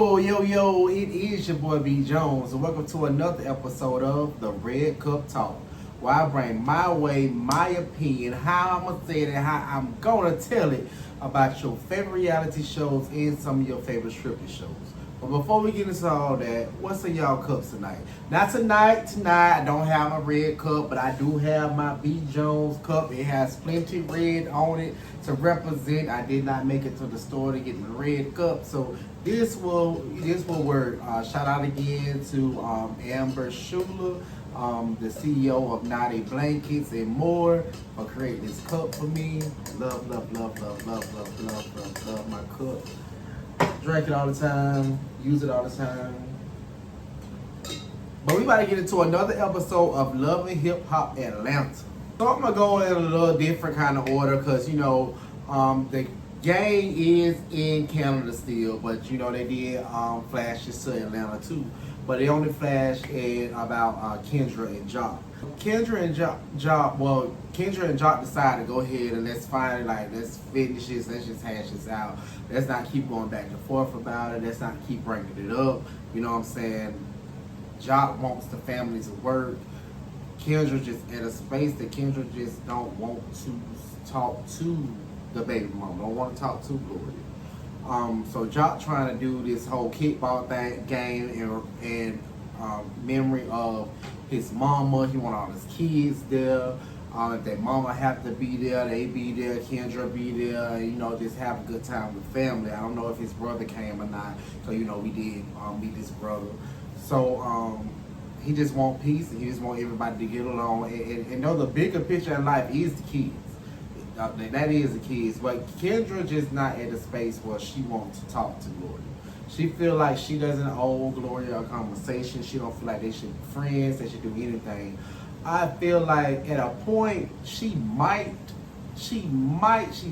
Yo, it is your boy B Jones, and welcome to another episode of the Red Cup Talk, where I bring my way, my opinion, how I'm gonna say it, and how I'm gonna tell it about your favorite reality shows and some of your favorite scripted shows. But before we get into all that, what's in y'all cups tonight? Not tonight, I don't have my red cup, but I do have my B Jones cup. It has plenty red on it to represent. I did not make it to the store to get my red cup, so this will work. Shout out again to Amber Schuler, the CEO of Naughty Blankets and more, for creating this cup for me. Love my cup. Drink it all the time, use it all the time. But we about to get into another episode of Love and Hip Hop Atlanta. So I'm gonna go in a little different kind of order because the game is in Canada still, but they did flashes to Atlanta too. But they only flashed in about Kendra and Jock. Kendra and Jock decided to go ahead and let's finish this, let's just hash this out. Let's not keep going back and forth about it. Let's not keep bringing it up. You know what I'm saying? Jock wants the family to work. Kendra just at a space that Kendra just don't want to talk to the baby mama. Don't want to talk to Gloria. So Jock trying to do this whole kickball game in memory of his mama. He want all his kids there. If their mama have to be there, they be there. Kendra be there. Just have a good time with family. I don't know if his brother came or not. So we did meet his brother. So he just want peace and he just want everybody to get along. And know the bigger picture in life is the kids. That is the kids. But Kendra just not at a space where she wants to talk to Gloria. She feel like she doesn't owe Gloria a conversation. She don't feel like they should be friends. They should do anything. I feel like at a point she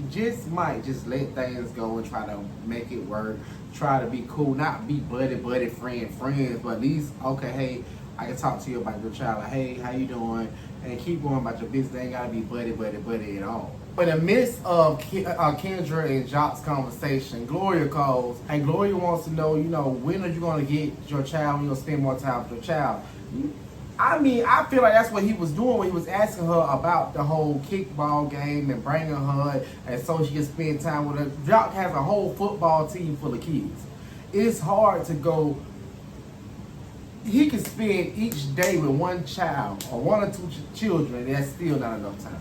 just might let things go and try to make it work. Try to be cool, not be buddy, friends, but at least, okay, hey, I can talk to you about your child. Like, hey, how you doing? And keep going about your business. They ain't gotta be buddy at all. In the midst of Kendra and Jock's conversation, Gloria calls, and Gloria wants to know, when are you gonna get your child? When you gonna spend more time with your child? I feel like that's what he was doing when he was asking her about the whole kickball game and bringing her, and so she can spend time with her. Jock has a whole football team full of kids. It's hard to go. He can spend each day with one child or one or two children, and that's still not enough time.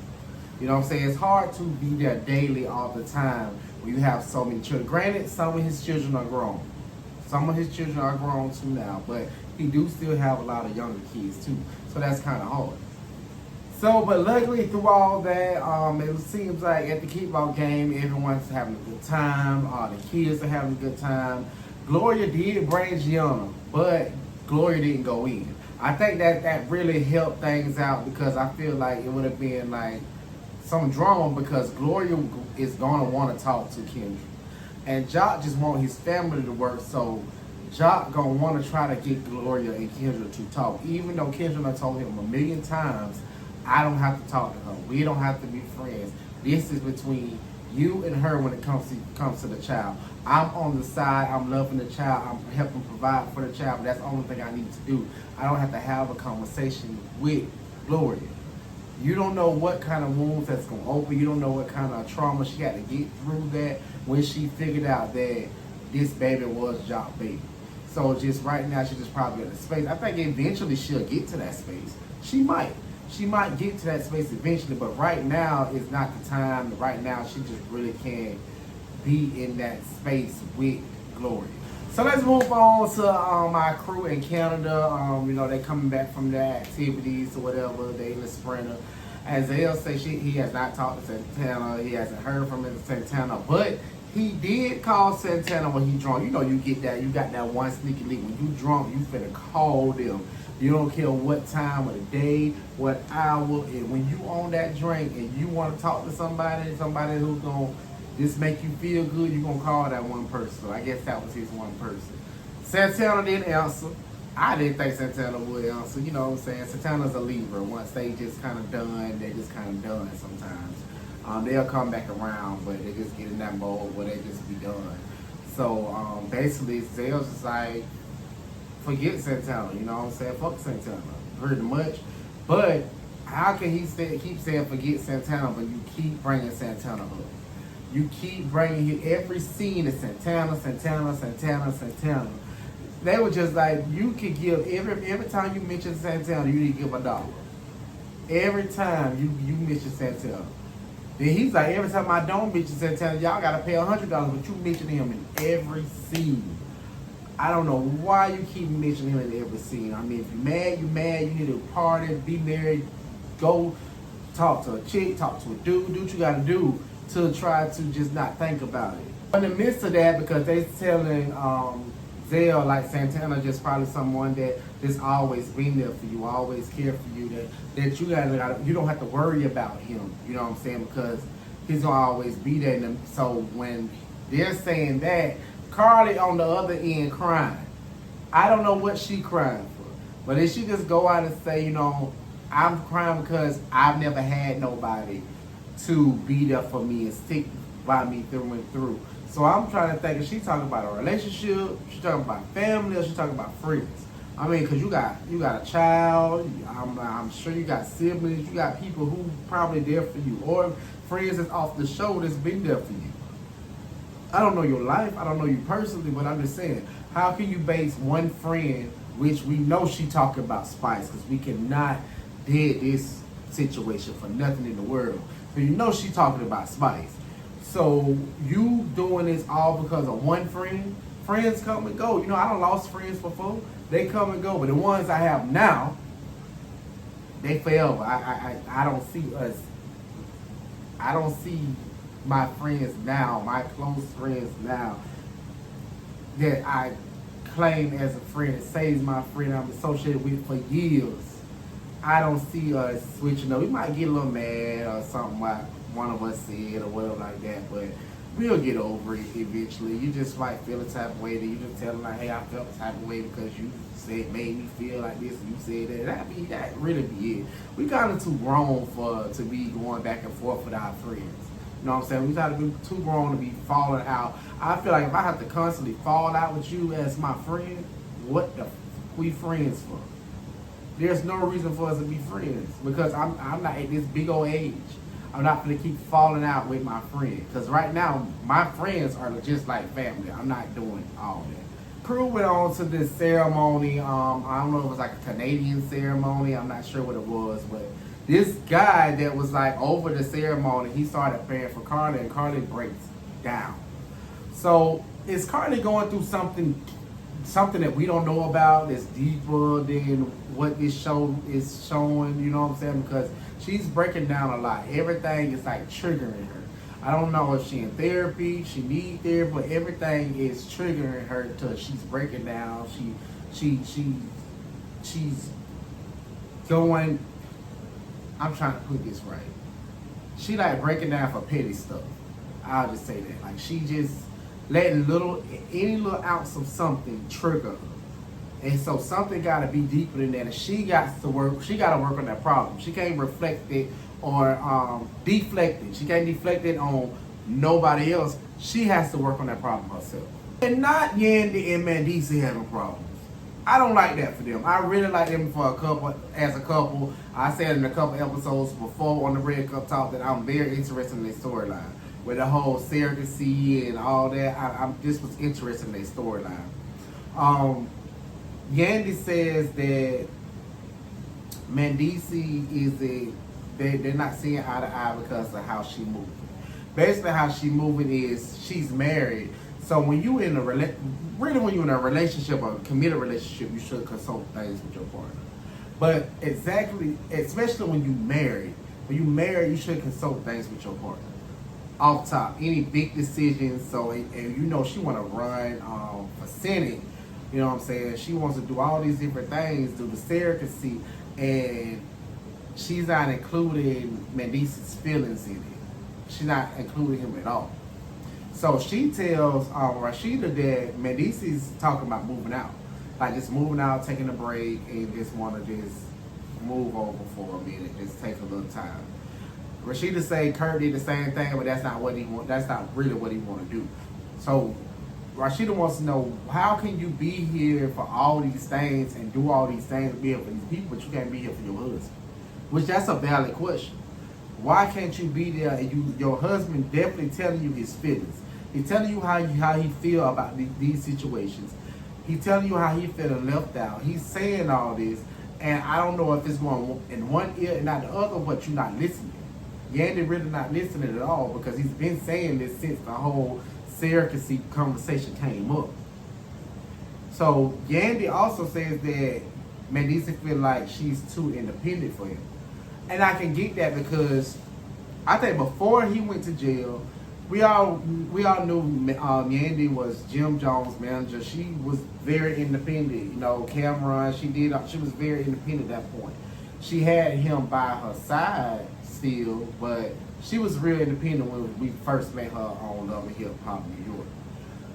You know what I'm saying? It's hard to be there daily all the time when you have so many children. Granted, some of his children are grown. Some of his children are grown too now, but he do still have a lot of younger kids too. So that's kind of hard. So, but luckily through all that, it seems like at the kickball game, everyone's having a good time. The kids are having a good time. Gloria did bring Gianna, but Gloria didn't go in. I think that really helped things out because I feel like it would have been like some drama because Gloria is going to want to talk to Kendra. And Jock just want his family to work, so Jock gonna want to try to get Gloria and Kendra to talk. Even though Kendra done told him a million times, I don't have to talk to her. We don't have to be friends. This is between you and her when it comes to the child. I'm on the side, I'm loving the child, I'm helping provide for the child, but that's the only thing I need to do. I don't have to have a conversation with Gloria. You don't know what kind of wounds that's going to open. You don't know what kind of trauma she had to get through that when she figured out that this baby was Jock baby. So just right now, she's just probably at the space. I think eventually she'll get to that space. She might. She might get to that space eventually, but right now is not the time. Right now, she just really can't be in that space with Gloria. So let's move on to my crew in Canada. They coming back from their activities or whatever. They in the sprinter. As they'll say, he has not talked to Santana. He hasn't heard from Santana, but he did call Santana when he drunk. You get that. You got that one sneaky link. When you drunk, you finna call them. You don't care what time of the day, what hour. And when you on that drink and you want to talk to somebody who's gonna just make you feel good, you're going to call that one person. So I guess that was his one person. Santana didn't answer. I didn't think Santana would answer. You know what I'm saying? Santana's a leaver. Once they just kind of done, they just kind of done sometimes. They'll come back around, but they just get in that mode where they just be done. So basically, Zell's just like, forget Santana. You know what I'm saying? Fuck Santana, pretty much. But how can he keep saying forget Santana, but you keep bringing Santana up? You keep bringing every scene is Santana, Santana, Santana, Santana. They were just like, you could give every time you mention Santana, you need to give $1. Every time you mention Santana. Then he's like, every time I don't mention Santana, y'all gotta pay $100, but you mention him in every scene. I don't know why you keep mentioning him in every scene. I mean, if you're mad, you're mad. You need to party, be married, go talk to a chick, talk to a dude, do what you gotta do to try to just not think about it. In the midst of that, because they telling Zell like Santana just probably someone that just always been there for you, always care for you, that you don't have to worry about him. You know what I'm saying? Because he's gonna always be there. And so when they're saying that, Carly on the other end crying. I don't know what she crying for, but if she just go out and say, you know, I'm crying because I've never had nobody to be there for me and stick by me through and through. So I'm trying to think, is she talking about a relationship? She talking about family, or she talking about friends? I mean, because you got a child. I'm sure you got siblings. You got people who probably there for you, or friends that's off the show that's been there for you. I don't know your life. I don't know you personally, but I'm just saying, how can you base one friend, which we know she talking about Spice, because we cannot dead this situation for nothing in the world. But you know she talking about Spice. So you doing this all because of one friend? Friends come and go. You know, I done lost friends before. They come and go. But the ones I have now, they forever. I don't see us. I don't see my friends now, my close friends now, that I claim as a friend, that says my friend I'm associated with for years. I don't see us switching up. We might get a little mad or something like one of us said or whatever like that, but we'll get over it eventually. You just might feel a type of way that you just tell them like, hey, I felt the type of way because you said made me feel like this and you said that. That really be it. We kind of too grown to be going back and forth with our friends. You know what I'm saying? We got to be too grown to be falling out. I feel like if I have to constantly fall out with you as my friend, what the we friends for? There's no reason for us to be friends because I'm not at this big old age. I'm not going to keep falling out with my friend because right now my friends are just like family. I'm not doing all that. Crew went on to this ceremony. I don't know if it was like a Canadian ceremony. I'm not sure what it was, but this guy that was like over the ceremony, he started praying for Carly, and Carly breaks down. So is Carly going through something that we don't know about that's deeper than what this show is showing? You know what I'm saying? Because she's breaking down a lot. Everything is like triggering her. I don't know if she in therapy, she needs therapy, but everything is triggering her till she's breaking down. She's going. I'm trying to put this right. She like breaking down for petty stuff. I'll just say that. Like she just letting any little ounce of something trigger her. And so something gotta be deeper than that. And she gotta work on that problem. She can't reflect it or deflect it. She can't deflect it on nobody else. She has to work on that problem herself. And not Yandy and Mendeecees having problems. I don't like that for them. I really like them as a couple. I said in a couple episodes before on the Red Cup Talk that I'm very interested in their storyline. With the whole surrogacy and all that, I just was interested in their storyline. Yandy says that Mendeecees they're not seeing eye to eye because of how she moving. Basically, how she moving is she's married. So when you in a relationship or a committed relationship, you should consult things with your partner. But especially when you married, you should consult things with your partner. Off top, any big decisions. So and you know she want to run for Senate. You know what I'm saying? She wants to do all these different things, do the surrogacy, and she's not including Mendeecees' feelings in it. She's not including him at all. So she tells Rashida that Mendeecees talking about moving out. Like just moving out, taking a break, and just want to just move over for a minute, just take a little time. Rashida say Kurt did the same thing, but that's not what he want. That's not really what he want to do. So Rashida wants to know, how can you be here for all these things and do all these things and be here for these people, but you can't be here for your husband? Which that's a valid question. Why can't you be there and your husband definitely telling you his feelings? He's telling you how he feel about these situations. He's telling you how he feeling left out. He's saying all this, and I don't know if it's going in one ear and not the other, but you're not listening. Yandy really not listening at all, because he's been saying this since the whole surrogacy conversation came up. So Yandy also says that Mandisa feel like she's too independent for him. And I can get that, because I think before he went to jail, we all knew Yandy was Jim Jones' manager. She was very independent. You know, Cameron, she was very independent at that point. She had him by her side still, but she was real independent when we first met her on Love and Hip Hop New York.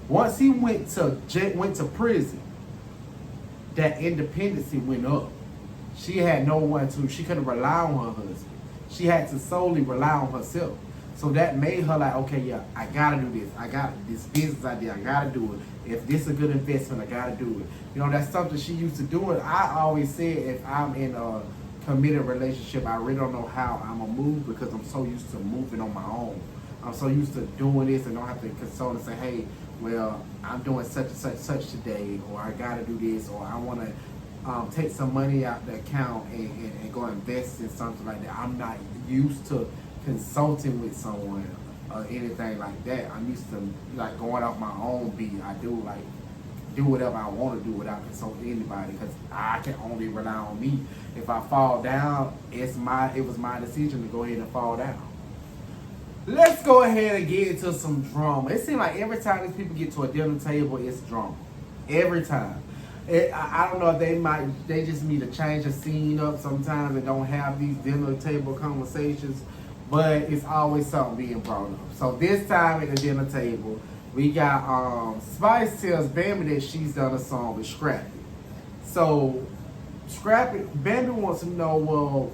Once he went to prison, that independency went up. She had no one she couldn't rely on her husband. She had to solely rely on herself. So that made her like, okay, yeah, I gotta do this. I got this business idea, I gotta do it. If this is a good investment, I gotta do it. You know, that's something she used to do. And I always said, if I'm in a committed relationship, I really don't know how I'm gonna move, because I'm so used to moving on my own. I'm so used to doing this and don't have to consult and say, hey, well, I'm doing such and such today, or I gotta do this, or I wanna take some money out the account and go invest in something like that. I'm not used to consulting with someone or anything like that. I'm used to like going off my own beat. I do whatever I want to do without consulting anybody, because I can only rely on me. If I fall down, it was my decision to go ahead and fall down. Let's go ahead and get into some drama. It seems like every time these people get to a dinner table, it's drama. Every time. I don't know if they just need to change the scene up sometimes and don't have these dinner table conversations, but it's always something being brought up. So this time at the dinner table, we got Spice tells Bambi that she's done a song with Scrappy. So Bambi wants to know, well,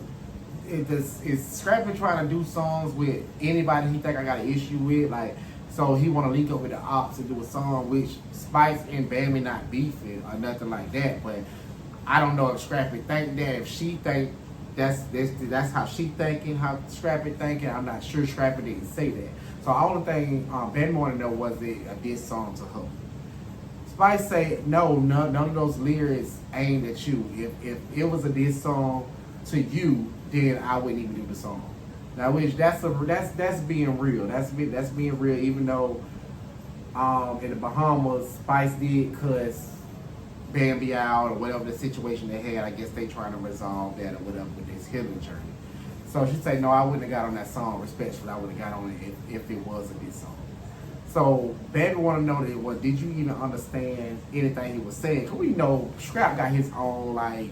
is Scrappy trying to do songs with anybody he think I got an issue with? Like, so he want to link up with the Ops and do a song, which Spice and Bambi not beefing or nothing like that. But I don't know if Scrappy think that. If she think that's how she thinking, how Scrappy thinking, I'm not sure. Scrappy didn't say that. So the only thing Bambi want to know, was it a diss song to her? Spice say no, none of those lyrics aimed at you. If it was a diss song to you, then I wouldn't even do the song. Now, which that's being real. That's being real. Even though in the Bahamas, Spice did cuss Bambi out or whatever the situation they had. I guess they trying to resolve that or whatever with this healing journey. So she say, no, I wouldn't have got on that song respectfully. I would have got on it if it was a diss song. So Bambi want to know that, well, did you even understand anything he was saying? Cause we know Scrap got his own like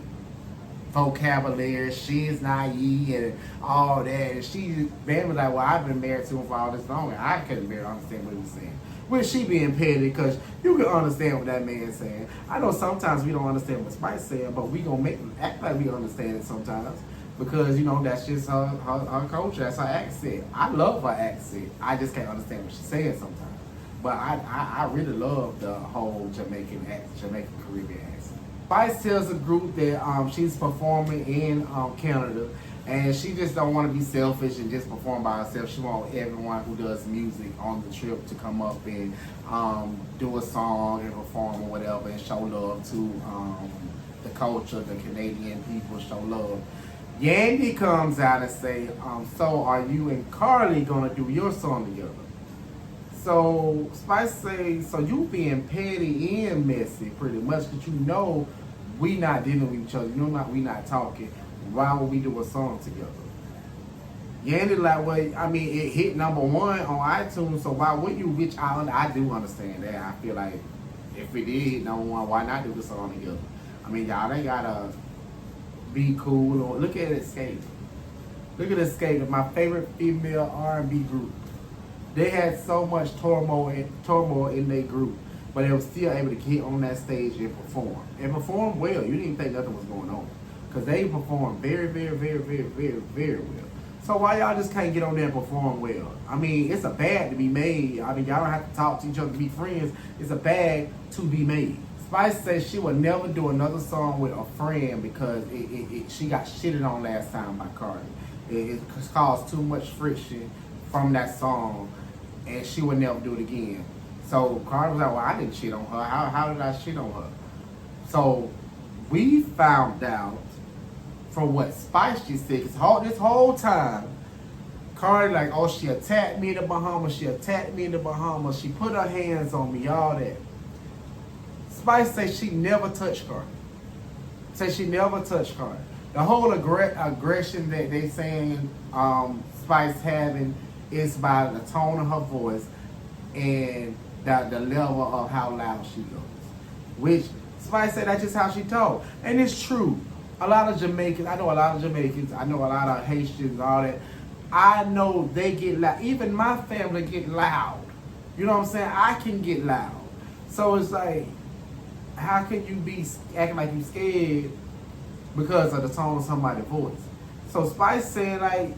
vocabulary, she's naive and all that. And Bambi was like, well, I've been married to him for all this long, and I couldn't barely understand what he was saying. Which she being petty, because you can understand what that man's saying. I know sometimes we don't understand what Spice saying, but we gonna act like we understand it sometimes, because you know that's just her culture, that's her accent. I love her accent. I just can't understand what she's saying sometimes. But I really love the whole Jamaican Caribbean accent. Spice tells the group that she's performing in Canada, and she just don't want to be selfish and just perform by herself. She wants everyone who does music on the trip to come up and do a song and perform or whatever, and show love to the culture, the Canadian people, show love. Yandy comes out and say, so are you and Carly gonna do your song together? So Spice says, so you being petty and messy pretty much, because you know we not dealing with each other. You know we not talking. Why would we do a song together? Yandy like, well, I mean, it hit #1 on iTunes, so why would you? Which I do understand that. I feel like if it did hit #1, why not do the song together? I mean, y'all ain't gotta be cool. Or look at Escape. Look at Escape, my favorite female R&B group. They had so much turmoil in their group, but they were still able to get on that stage and perform. And perform well. You didn't think nothing was going on. Because they performed very, very, very, very, very, very well. So why y'all just can't get on there and perform well? I mean, it's a bag to be made. I mean, y'all don't have to talk to each other to be friends. It's a bag to be made. Spice says she will never do another song with a friend because she got shitted on last time by Cardi. It caused too much friction from that song, and she would never do it again. So Cardi was like, well, I didn't shit on her. How did I shit on her? So we found out from what Spice just said, because this whole time, Cardi like, oh, she attacked me in the Bahamas, she attacked me in the Bahamas, she put her hands on me, all that. Spice says she never touched Cardi. Says she never touched Cardi. The whole aggression that they saying Spice having is by the tone of her voice and the level of how loud she goes. Which Spice said that's just how she told. And it's true. A lot of Jamaicans, I know a lot of Jamaicans, I know a lot of Haitians, all that. I know they get loud. Even my family get loud. You know what I'm saying? I can get loud. So it's like, how can you be acting like you scared because of the tone of somebody's voice? So Spice saying like,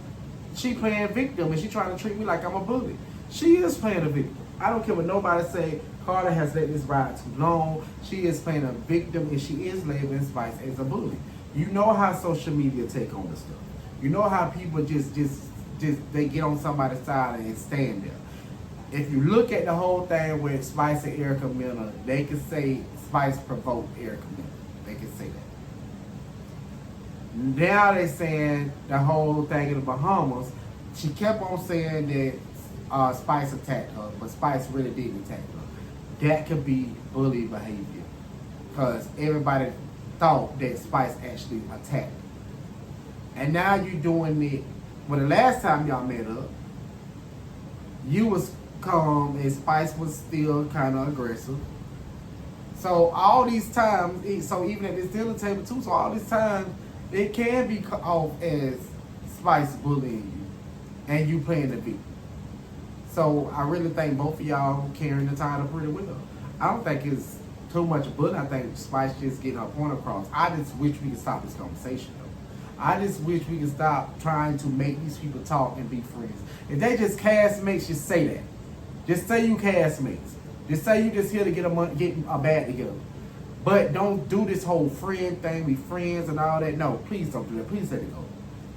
she playing victim and she trying to treat me like I'm a bully. She is playing a victim. I don't care what nobody say. Cardi has let this ride too long. She is playing a victim and she is labeling Spice as a bully. You know how social media take on this stuff. You know how people just they get on somebody's side and stand there. If you look at the whole thing with Spice and Erica Miller, they can say Spice provoked Erica Miller. They can say that. Now they're saying the whole thing in the Bahamas. She kept on saying that Spice attacked her, but Spice really didn't attack her. That could be bully behavior, because everybody thought that Spice actually attacked. And now you doing it. Well, the last time y'all met up, you was calm and Spice was still kind of aggressive. So all these times, so even at this dinner table too, so all these times, it can be off as Spice bullying you and you playing the victim. So I really think both of y'all carrying the title pretty well. I don't think it's too much bullying. I think Spice just getting her point across. I just wish we could stop this conversation though. I just wish we could stop trying to make these people talk and be friends. If they just castmates, just say that. Just say you castmates. Just say you just here to get a bag together. But don't do this whole friend thing, be friends and all that. No, please don't do that. Please let it go.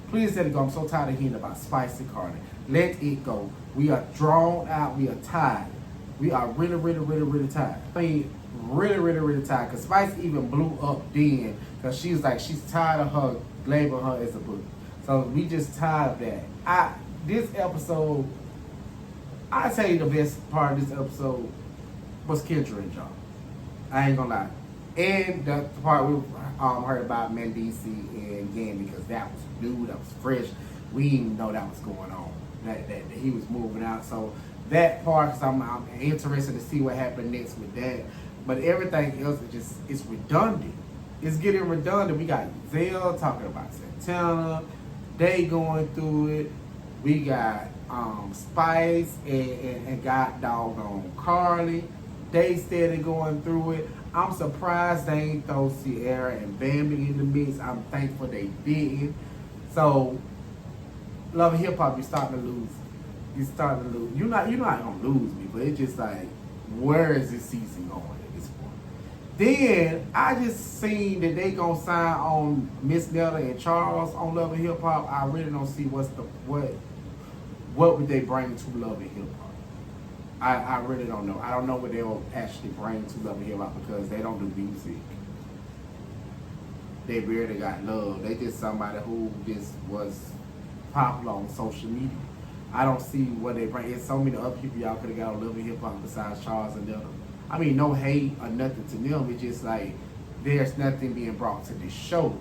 Please let it go. I'm so tired of hearing about Spice and Cardi. Let it go. We are drawn out. We are tired. We are really, really, really, really tired. I mean, really, really, really tired. Because Spice even blew up then. Because she's like, she's tired of her labeling her as a bully. So we just tired of that. This episode, I tell you the best part of this episode was Kendra and John. I ain't gonna lie. And the part we heard about Mendici and Yan, because that was new, that was fresh. We didn't even know that was going on. That he was moving out. So that part, because I'm interested to see what happened next with that. But everything else is just, it's redundant. It's getting redundant. We got Zell talking about Santana. They going through it. We got Spice and got doggone Carly. They steady going through it. I'm surprised they ain't throw Sierra and Bambi in the mix. I'm thankful they didn't. So, Love and Hip Hop, you're starting to lose. You're starting to lose. You're not gonna lose me, but it's just like, where is this season going at this point? Then I just seen that they gonna sign on Miss Netta and Charles on Love and Hip Hop. I really don't see what would they bring to Love and Hip Hop. I really don't know. I don't know what they'll actually bring to Love and Hip Hop because they don't do music. They barely got love. They just somebody who just was popular on social media. I don't see what they bring. There's so many other people y'all could have got on Love and Hip Hop besides Charles and Netta. I mean, no hate or nothing to them. It's just like there's nothing being brought to this show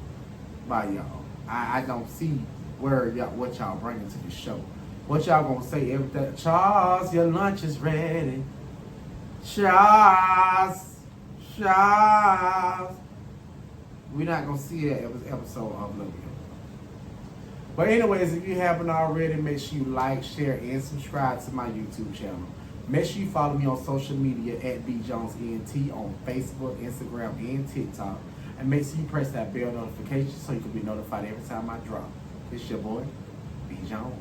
by y'all. I don't see what y'all bringing to the show. What y'all gonna say everything? Charles, your lunch is ready. Charles. We're not gonna see that episode of Love and Hip Hop. But anyways, if you haven't already, make sure you like, share, and subscribe to my YouTube channel. Make sure you follow me on social media at BJonesENT on Facebook, Instagram, and TikTok. And make sure you press that bell notification so you can be notified every time I drop. It's your boy, Bijan.